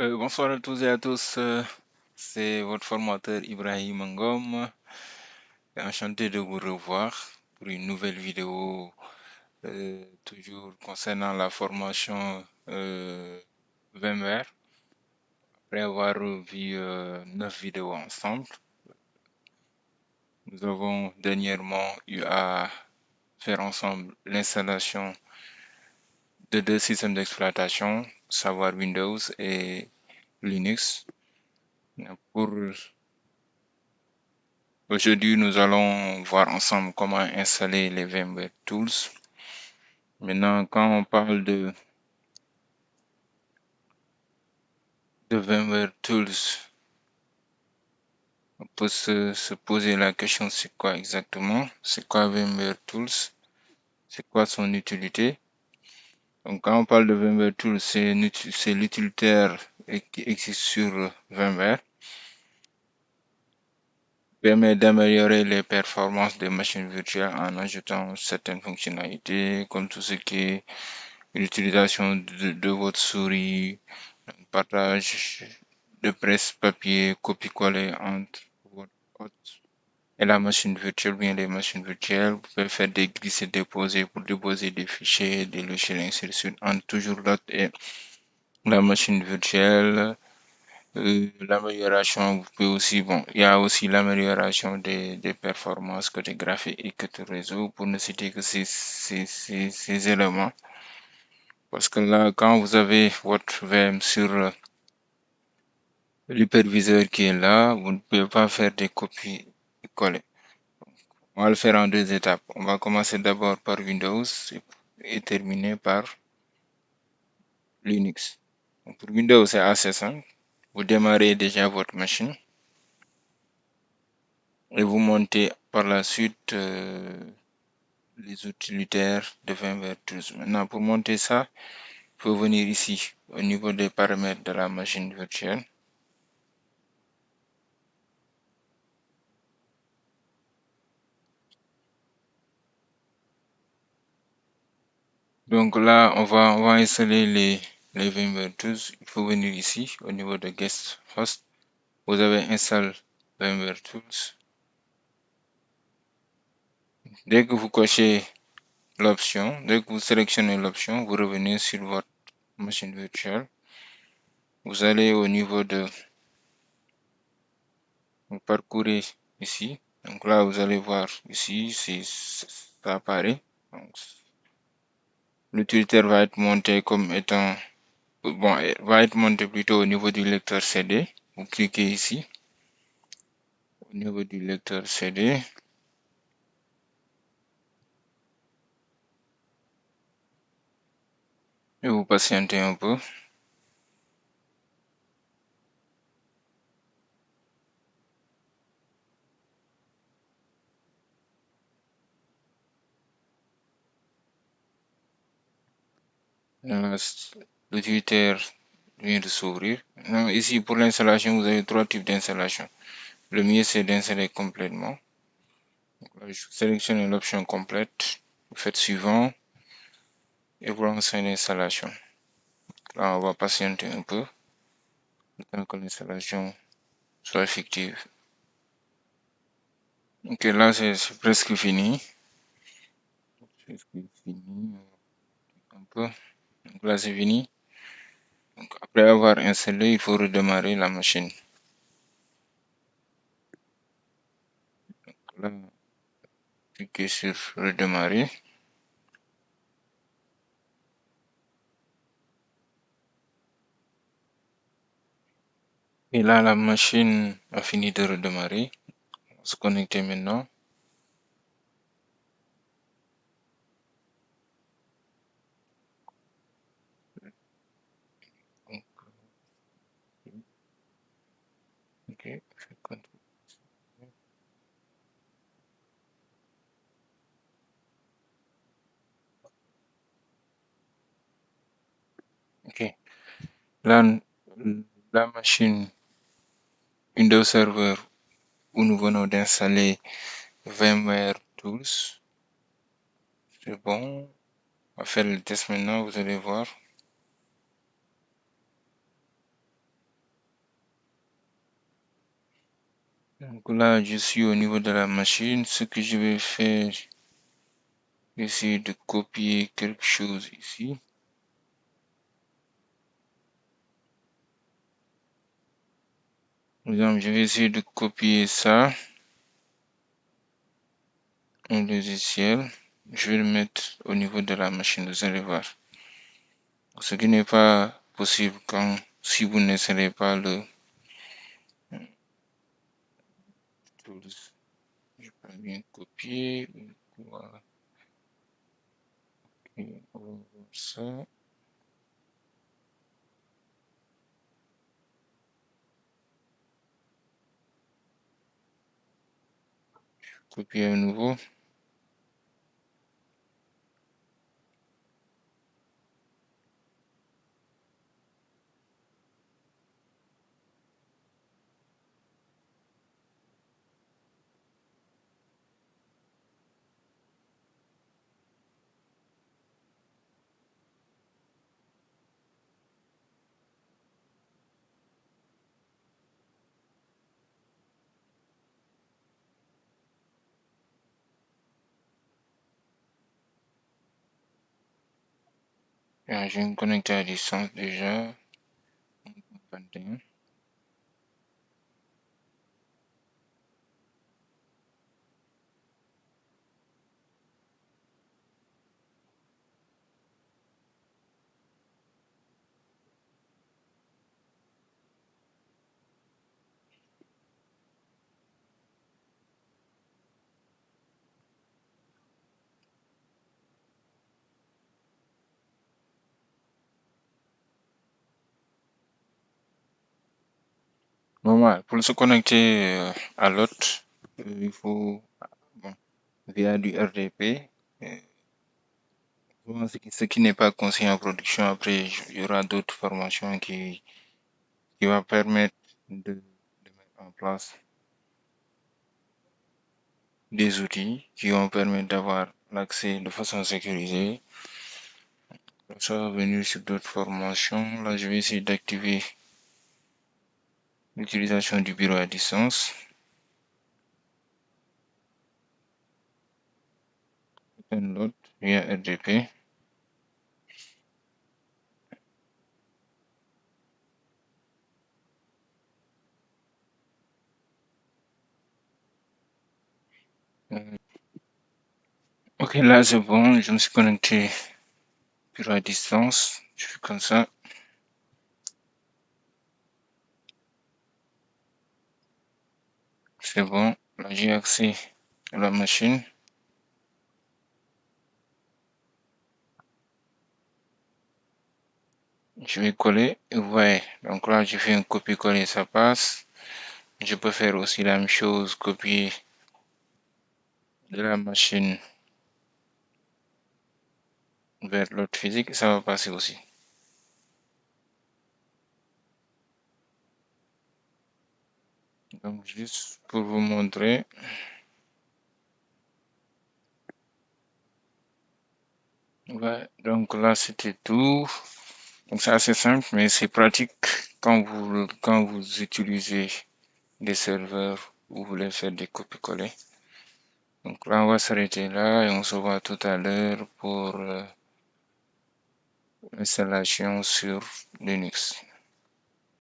Bonsoir à tous et à tous. C'est votre formateur Ibrahim Ngom. Enchanté de vous revoir pour une nouvelle vidéo, toujours concernant la formation VMware. Après avoir vu 9 vidéos ensemble, nous avons dernièrement eu à faire ensemble l'installation de 2 systèmes d'exploitation, savoir Windows et Linux. Pour Aujourd'hui, nous allons voir ensemble comment installer les VMware Tools. Maintenant, quand on parle de VMware Tools, on peut se poser la question, c'est quoi exactement? C'est quoi VMware Tools? C'est quoi son utilité? Donc, quand on parle de VMware Tools, c'est l'utilitaire qui existe sur VMware. Permet d'améliorer les performances des machines virtuelles en ajoutant certaines fonctionnalités, comme tout ce qui est l'utilisation de votre souris, partage de presse-papier, copier-coller entre votre hôte et la machine virtuelle, bien les machines virtuelles. Vous pouvez faire des glisser-déposer pour déposer des fichiers, des logiciels, ainsi de suite, entre toujours l'hôte et la machine virtuelle. L'amélioration, vous pouvez aussi, bon, il y a aussi l'amélioration des performances côté graphique et côté réseau, pour ne citer que ces éléments. Parce que là, quand vous avez votre VM sur l'hyperviseur qui est là, vous ne pouvez pas faire des copies-coller. On va le faire en 2 étapes. On va commencer d'abord par Windows et terminer par Linux. Donc pour Windows, c'est assez simple. Vous démarrez déjà votre machine et vous montez par la suite les utilitaires de VMware Tools. Maintenant, pour monter ça, il faut venir ici au niveau des paramètres de la machine virtuelle. Donc là, on va installer les VMware Tools. Il faut venir ici au niveau de Guest Host. Vous avez installé VMware Tools. Dès que vous cochez l'option, dès que vous sélectionnez l'option, vous revenez sur votre machine virtuelle. Vous allez au niveau de vous parcourez ici. Donc là, vous allez voir ici, ça apparaît. L'utilitaire va être monté comme étant bon, va être monté plutôt au niveau du lecteur CD. Vous cliquez ici au niveau du lecteur CD. Et vous patientez un peu. L'utilitaire vient de s'ouvrir. Ici, pour l'installation, vous avez 3 types d'installation. Le mieux, c'est d'installer complètement. Je sélectionne l'option complète. Vous faites suivant et vous lancez l'installation. Là, on va patienter un peu, le temps que l'installation soit effective. Ok, là, c'est presque fini. Un peu. Donc là, c'est fini. Donc, après avoir installé, il faut redémarrer la machine. Là, cliquez sur redémarrer. Et là, la machine a fini de redémarrer. On va se connecter maintenant. Donc, ok, ok. Là, la machine Windows Server où nous venons d'installer VMware Tools. C'est bon. On va faire le test maintenant, vous allez voir. Donc là, je suis au niveau de la machine. Ce que je vais faire, essayer de copier quelque chose ici. Par exemple, je vais essayer de copier ça, un logiciel. Je vais le mettre au niveau de la machine, vous allez voir. Ce qui n'est pas possible si vous n'insérez pas le tools. Je peux bien copier. Voilà. Et on va voir ça. Copier à nouveau. Bien, je vais me connecter à distance déjà. 21. Normal. Pour se connecter à l'autre, il faut bon, via du RDP. Souvent, ce qui n'est pas conseillé en production, après, il y aura d'autres formations qui va permettre de mettre en place des outils qui vont permettre d'avoir l'accès de façon sécurisée. Ça va venir sur d'autres formations. Là, je vais essayer d'activer l'utilisation du bureau à distance. Download via RDP. Ok, là c'est bon, je me suis connecté bureau à distance. Je fais comme ça. C'est bon. Là, j'ai accès à la machine. Je vais coller. Et vous voyez, donc là, je fais un copier-coller, ça passe. Je peux faire aussi la même chose, copier de la machine vers l'autre physique, ça va passer aussi. Donc, juste pour vous montrer. Ouais, donc là, c'était tout. Donc, c'est assez simple, mais c'est pratique quand vous utilisez des serveurs où vous voulez faire des copier-coller. Donc là, on va s'arrêter là et on se voit tout à l'heure pour l'installation sur Linux.